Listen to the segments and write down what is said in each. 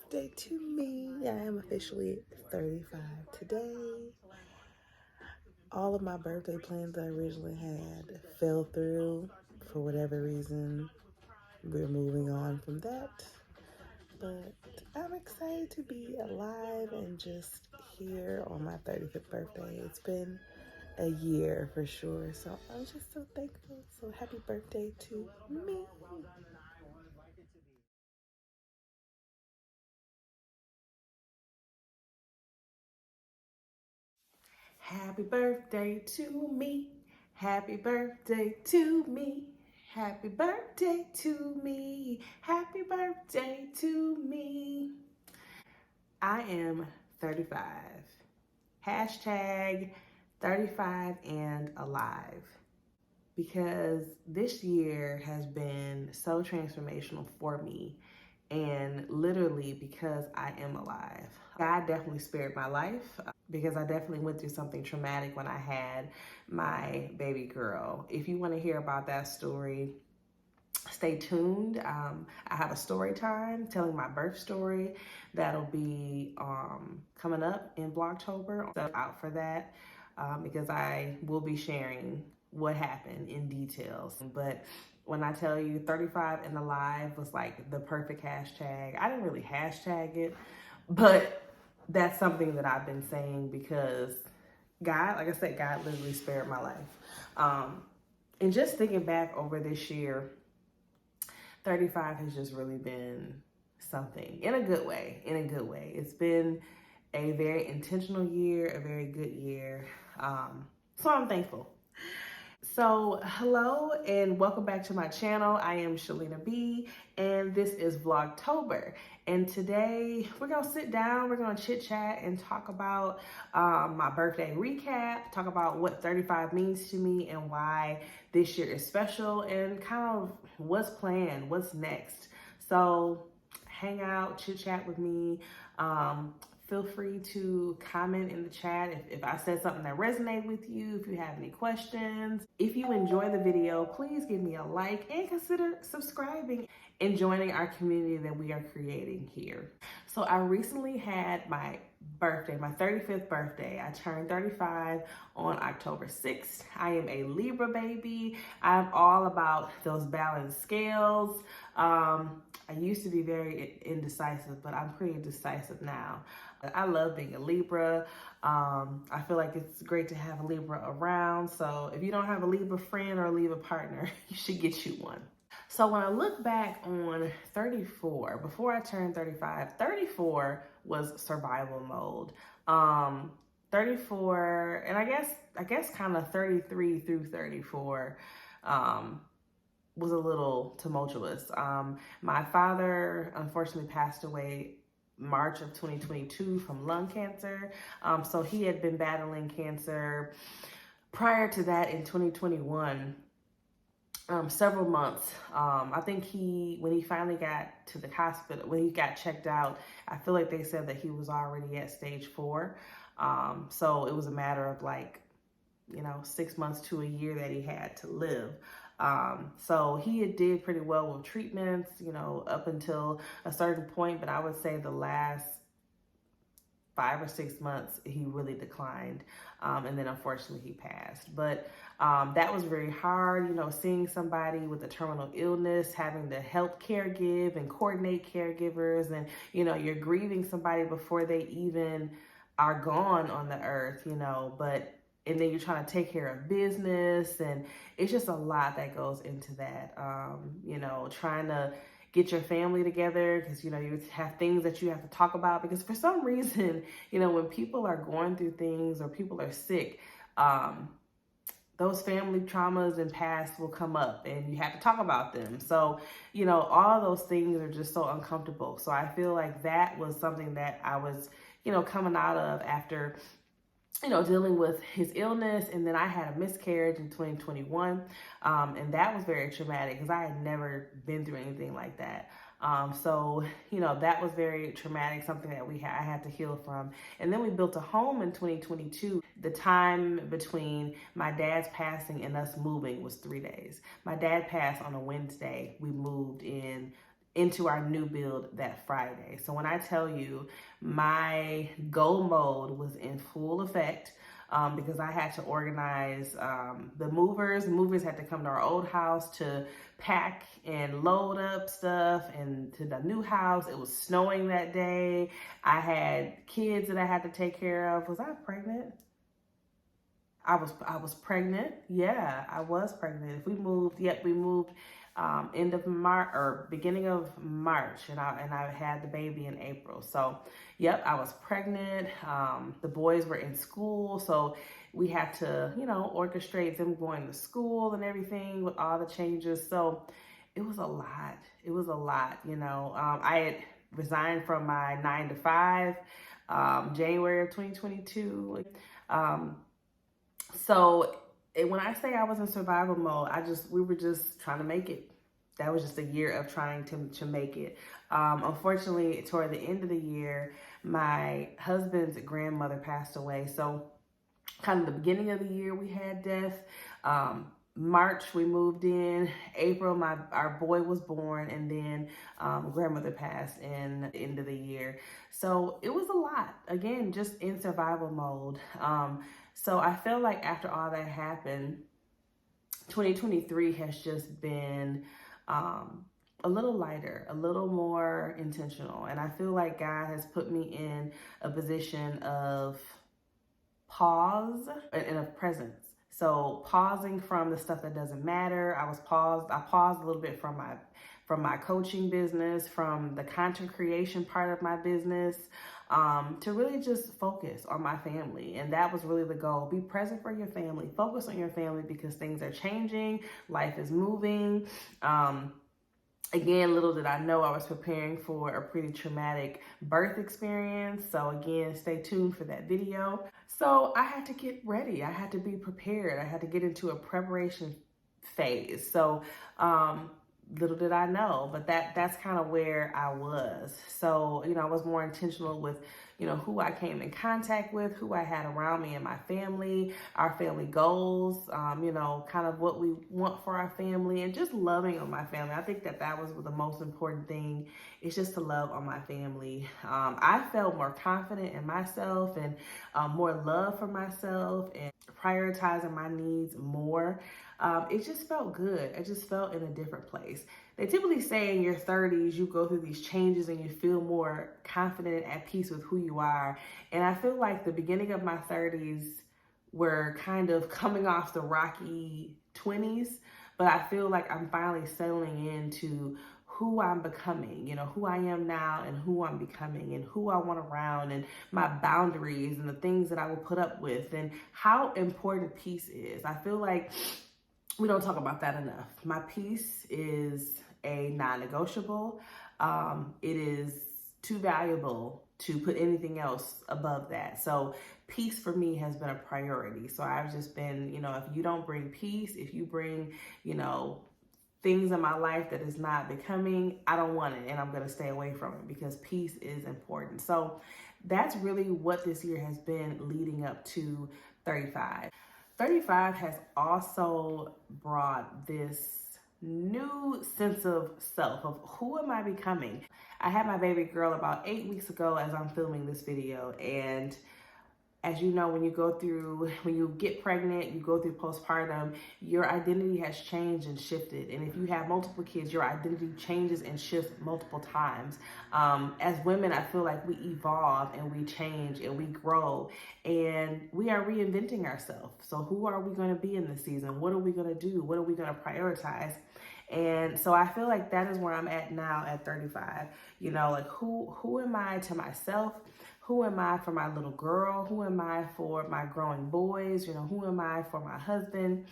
birthday to me. I am officially 35 today. All of my birthday plans I originally had fell through for whatever reason. We're moving on from that. But I'm excited to be alive and just here on my 35th birthday. It's been a year for sure. So I'm just so thankful. So happy birthday to me. Happy birthday to me. Happy birthday to me. Happy birthday to me. Happy birthday to me. I am 35. Hashtag 35 and alive. Because this year has been so transformational for me, and literally because I am alive. God definitely spared my life because I definitely went through something traumatic when I had my baby girl. If you want to hear about that story, stay tuned. I have a story time telling my birth story that'll be coming up in Vlogtober. So out for that because I will be sharing what happened in details. But when I tell you 35 and alive was like the perfect hashtag, I didn't really hashtag it, but that's something that I've been saying because God, like I said, God literally spared my life. And just thinking back over this year, 35 has just really been something in a good way, It's been a very intentional year, a very good year. So I'm thankful. So hello and welcome back to my channel. I am Shalina B and this is Vlogtober. And today we're gonna sit down, we're gonna chit chat and talk about my birthday recap, talk about what 35 means to me and why this year is special and kind of what's planned, what's next. So hang out, chit chat with me. Feel free to comment in the chat if I said something that resonated with you, if you have any questions. If you enjoy the video, please give me a like and consider subscribing and joining our community that we are creating here. So I recently had my birthday, my 35th birthday. I turned 35 on October 6th. I am a Libra baby. I'm all about those balanced scales. I used to be very indecisive, but I'm pretty decisive now. I love being a Libra. I feel like it's great to have a Libra around. So if you don't have a Libra friend or a Libra partner, you should get you one. So when I look back on 34, before I turned 35, 34 was survival mode. 34, and I guess kind of 33 through 34 was a little tumultuous. My father unfortunately passed away March of 2022 from lung cancer. So he had been battling cancer prior to that in 2021. Several months. I think when he finally got to the hospital, when he got checked out, I feel like they said that he was already at stage 4. So it was a matter of 6 months to a year that he had to live. So he did pretty well with treatments, up until a certain point, but I would say the last 5 or 6 months, he really declined. And then unfortunately he passed. But that was very hard, seeing somebody with a terminal illness, having to help caregive and coordinate caregivers. And, you're grieving somebody before they even are gone on the earth, and then you're trying to take care of business. And it's just a lot that goes into that, trying to get your family together because, you have things that you have to talk about because for some reason, when people are going through things or people are sick, those family traumas and past will come up and you have to talk about them. So, all those things are just so uncomfortable. So I feel like that was something that I was, coming out of after dealing with his illness. And then I had a miscarriage in 2021. And that was very traumatic because I had never been through anything like that. So, that was very traumatic, something that I had to heal from. And then we built a home in 2022. The time between my dad's passing and us moving was 3 days. My dad passed on a Wednesday. We moved in into our new build that Friday. So when I tell you my go mode was in full effect, because I had to organize the movers. The movers had to come to our old house to pack and load up stuff and to the new house. It was snowing that day. I had kids that I had to take care of. Was I pregnant? I was pregnant. Yeah, I was pregnant. If we moved, yep, we moved end of March or beginning of March, and I had the baby in April. So, yep, I was pregnant. The boys were in school, so we had to, orchestrate them going to school and everything with all the changes. So, it was a lot. It was a lot. I had resigned from my 9 to 5, January of 2022. So when I say I was in survival mode, we were just trying to make it. That was just a year of trying to make it. Unfortunately, toward the end of the year, my husband's grandmother passed away. So kind of the beginning of the year, we had death. March, we moved in. April, our boy was born, and then grandmother passed in the end of the year. So it was a lot. Again, just in survival mode. So I feel like after all that happened, 2023 has just been a little lighter, a little more intentional. And I feel like God has put me in a position of pause and of presence. So pausing from the stuff that doesn't matter. I paused a little bit from my coaching business, from the content creation part of my business, to really just focus on my family. And that was really the goal. Be present for your family. Focus on your family because things are changing. Life is moving. Again, little did I know I was preparing for a pretty traumatic birth experience. So again, stay tuned for that video. So I had to get ready. I had to be prepared. I had to get into a preparation phase. So little did I know, but that's kind of where I was. So, I was more intentional with, who I came in contact with, who I had around me and my family, our family goals, kind of what we want for our family and just loving on my family. I think that was the most important thing, is just to love on my family. I felt more confident in myself and more love for myself and prioritizing my needs more. It just felt good. I just felt in a different place. They typically say in your 30s, you go through these changes and you feel more confident and at peace with who you are. And I feel like the beginning of my 30s were kind of coming off the rocky 20s, but I feel like I'm finally settling into who I'm becoming, who I am now and who I'm becoming and who I want around and my boundaries and the things that I will put up with and how important peace is. I feel like we don't talk about that enough. My peace is a non-negotiable. It is too valuable to put anything else above that. So peace for me has been a priority. So I've just been, if you don't bring peace, if you bring, things in my life that is not becoming, I don't want it and I'm going to stay away from it because peace is important. So that's really what this year has been leading up to 35. 35 has also brought this new sense of self, of who am I becoming? I had my baby girl about 8 weeks ago as I'm filming this video, and as you know, when you get pregnant, you go through postpartum, your identity has changed and shifted. And if you have multiple kids, your identity changes and shifts multiple times. As women, I feel like we evolve and we change and we grow and we are reinventing ourselves. So who are we going to be in this season? What are we going to do? What are we going to prioritize? And so I feel like that is where I'm at now at 35. Like who am I to myself? Who am I for my little girl? Who am I for my growing boys? Who am I for my husband?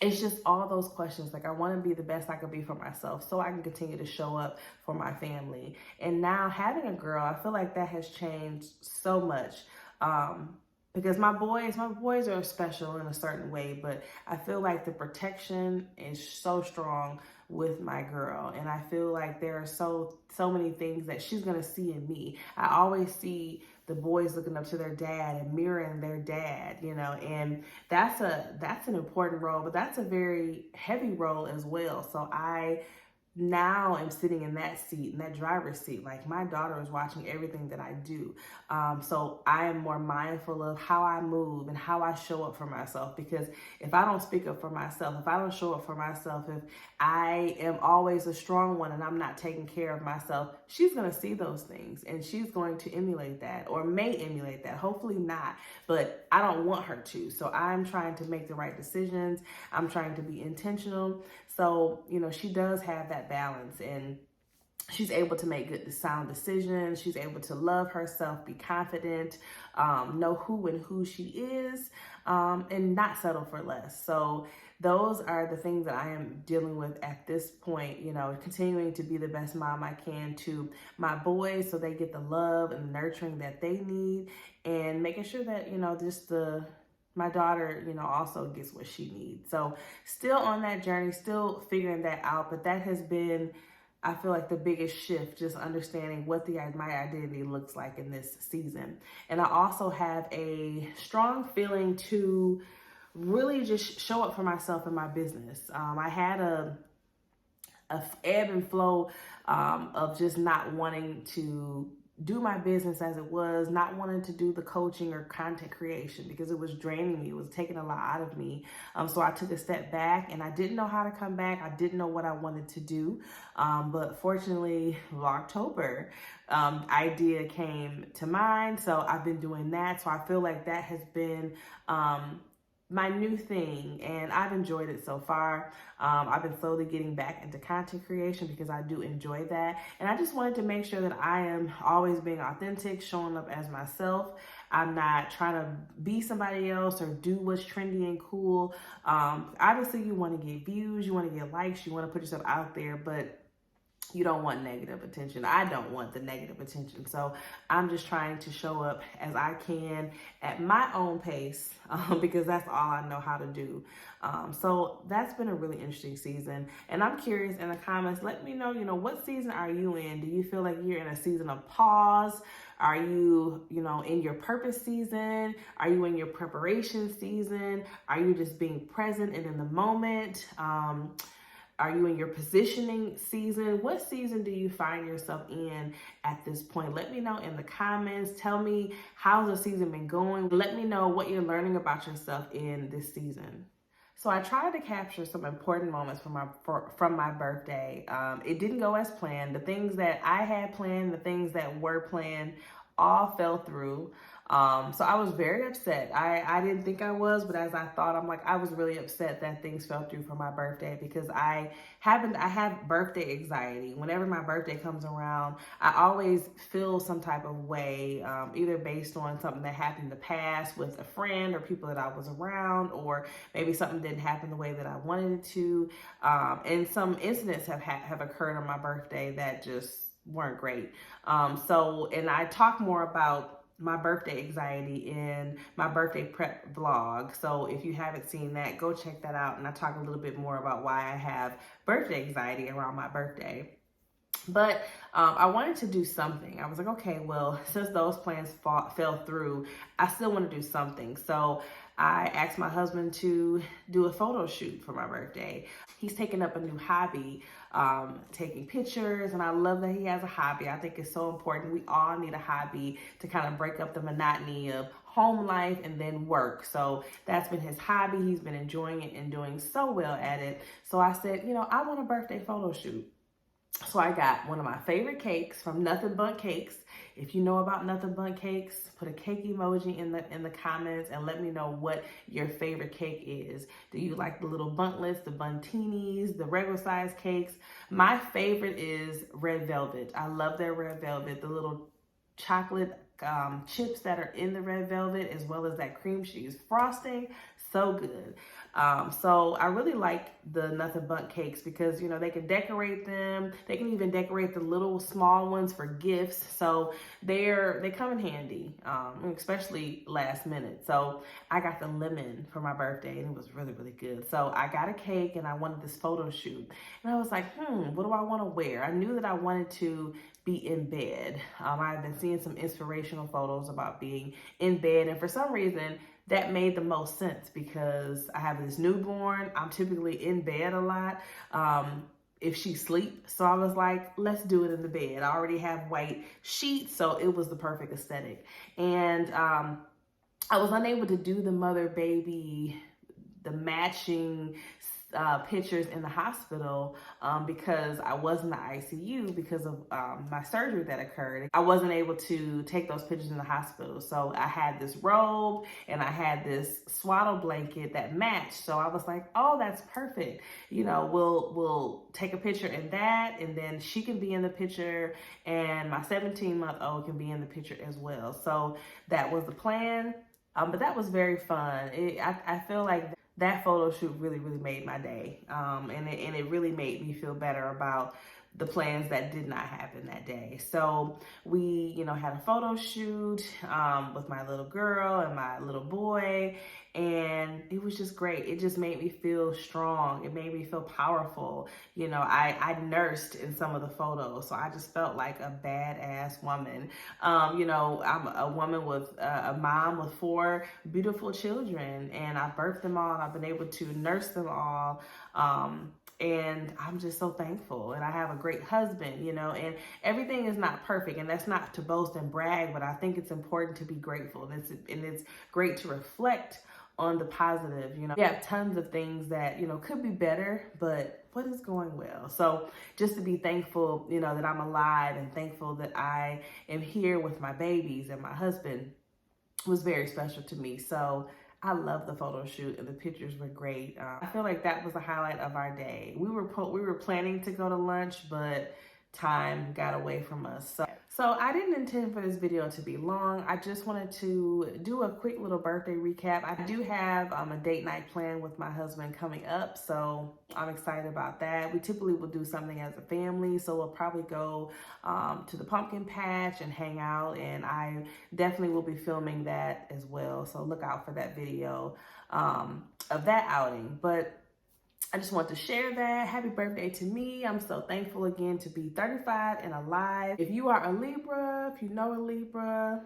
It's just all those questions. Like I want to be the best I can be for myself so I can continue to show up for my family. And now having a girl, I feel like that has changed so much. Because my boys are special in a certain way, but I feel like the protection is so strong with my girl. And I feel like there are so many things that she's going to see in me. I always see the boys looking up to their dad and mirroring their dad, and that's an important role, but that's a very heavy role as well. So I now I'm sitting in that seat, in that driver's seat. Like, my daughter is watching everything that I do. So I am more mindful of how I move and how I show up for myself, because if I don't speak up for myself, if I don't show up for myself, if I am always a strong one and I'm not taking care of myself, she's going to see those things and she's going to emulate that, or may emulate that. Hopefully not, but I don't want her to. So I'm trying to make the right decisions. I'm trying to be intentional. So, she does have that balance, and she's able to make good, sound decisions. She's able to love herself, be confident, know who and who she is, and not settle for less. So those are the things that I am dealing with at this point, continuing to be the best mom I can to my boys so they get the love and nurturing that they need, and making sure that, my daughter, also gets what she needs. So still on that journey, still figuring that out, but that has been, I feel like, the biggest shift, just understanding what my identity looks like in this season. And I also have a strong feeling to really just show up for myself in my business. I had a ebb and flow of just not wanting to do my business as it was, not wanting to do the coaching or content creation because it was draining me. It was taking a lot out of me. So I took a step back, and I didn't know how to come back. I didn't know what I wanted to do. But fortunately, VLOGTOBER idea came to mind. So I've been doing that. So I feel like that has been my new thing, and I've enjoyed it so far. I've been slowly getting back into content creation because I do enjoy that. And I just wanted to make sure that I am always being authentic, showing up as myself. I'm not trying to be somebody else or do what's trendy and cool. Obviously, you want to get views, you want to get likes, you want to put yourself out there, but you don't want negative attention. I don't want the negative attention. So I'm just trying to show up as I can at my own pace, because that's all I know how to do. So that's been a really interesting season. And I'm curious, in the comments, let me know, what season are you in? Do you feel like you're in a season of pause? Are you, in your purpose season? Are you in your preparation season? Are you just being present and in the moment? Are you in your positioning season? What season do you find yourself in at this point? Let me know in the comments. Tell me, how's the season been going? Let me know what you're learning about yourself in this season. So I tried to capture some important moments from my birthday. It didn't go as planned. The things that I had planned, the things that were planned, all fell through. So I was very upset. I didn't think I was, but as I thought, I'm like, I was really upset that things fell through for my birthday, because I have birthday anxiety. Whenever my birthday comes around, I always feel some type of way, either based on something that happened in the past with a friend or people that I was around, or maybe something didn't happen the way that I wanted it to. And some incidents have occurred on my birthday that just weren't great. And I talk more about my birthday anxiety in my birthday prep vlog. So if you haven't seen that, go check that out. And I talk a little bit more about why I have birthday anxiety around my birthday. But I wanted to do something. I was like, okay, well, since those plans fell through, I still want to do something. So I asked my husband to do a photo shoot for my birthday. He's taken up a new hobby, taking pictures, and I love that he has a hobby. I think it's so important. We all need a hobby to kind of break up the monotony of home life and then work. So that's been his hobby. He's been enjoying it and doing so well at it. So I said, I want a birthday photo shoot. So I got one of my favorite cakes from Nothing But Cakes. If you know about Nothing But Cakes, put a cake emoji in the comments and let me know what your favorite cake is. Do you like the little buntlets, the buntinis, the regular size cakes? My favorite is red velvet. I love their red velvet, the little chocolate chips that are in the red velvet, as well as that cream cheese frosting. So good. So I really like the Nothing But Cakes because, they can decorate them. They can even decorate the little small ones for gifts. So they come in handy, especially last minute. So I got the lemon for my birthday and it was really, really good. So I got a cake and I wanted this photo shoot. And I was like, what do I want to wear? I knew that I wanted to be in bed. I've been seeing some inspirational photos about being in bed. And for some reason, that made the most sense because I have this newborn. I'm typically in bed a lot. if she sleep. So I was like, let's do it in the bed. I already have white sheets, so it was the perfect aesthetic. And I was unable to do the mother baby, the matching pictures in the hospital because I was in the ICU because of my surgery that occurred. I wasn't able to take those pictures in the hospital. So I had this robe and I had this swaddle blanket that matched. So I was like, oh, that's perfect. You know, we'll take a picture in that, and then she can be in the picture and my 17-month-old can be in the picture as well. So that was the plan. But that was very fun. I feel like that photo shoot really, really made my day. And it really made me feel better about the plans that did not happen that day. So we, you know, had a photo shoot with my little girl and my little boy, and it was just great. It just made me feel strong. It made me feel powerful. You know, I nursed in some of the photos, so I just felt like a badass woman. You know, I'm a woman with a mom with 4 beautiful children, and I birthed them all, and I've been able to nurse them all. And I'm just so thankful. And I have a great husband, you know, and everything is not perfect. And that's not to boast and brag, but I think it's important to be grateful. And it's great to reflect on the positive. You know, we have tons of things that, you know, could be better, but what is going well? So just to be thankful, you know, that I'm alive, and thankful that I am here with my babies and my husband was very special to me. So I love the photo shoot, and the pictures were great. I feel like that was the highlight of our day. We were planning to go to lunch, but time got away from us. So I didn't intend for this video to be long. I just wanted to do a quick little birthday recap. I do have a date night planned with my husband coming up, so I'm excited about that. We typically will do something as a family, so we'll probably go to the pumpkin patch and hang out, and I definitely will be filming that as well. So look out for that video of that outing. But I just want to share that. Happy birthday to me. I'm so thankful again to be 35 and alive. If you are a Libra, if you know a Libra,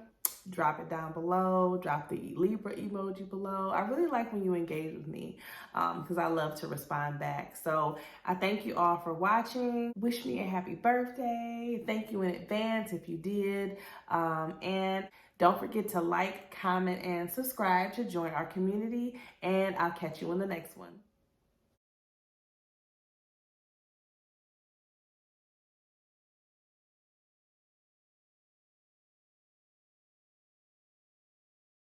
drop it down below. Drop the Libra emoji below. I really like when you engage with me because I love to respond back. So I thank you all for watching. Wish me a happy birthday. Thank you in advance if you did. And don't forget to like, comment, and subscribe to join our community. And I'll catch you in the next one.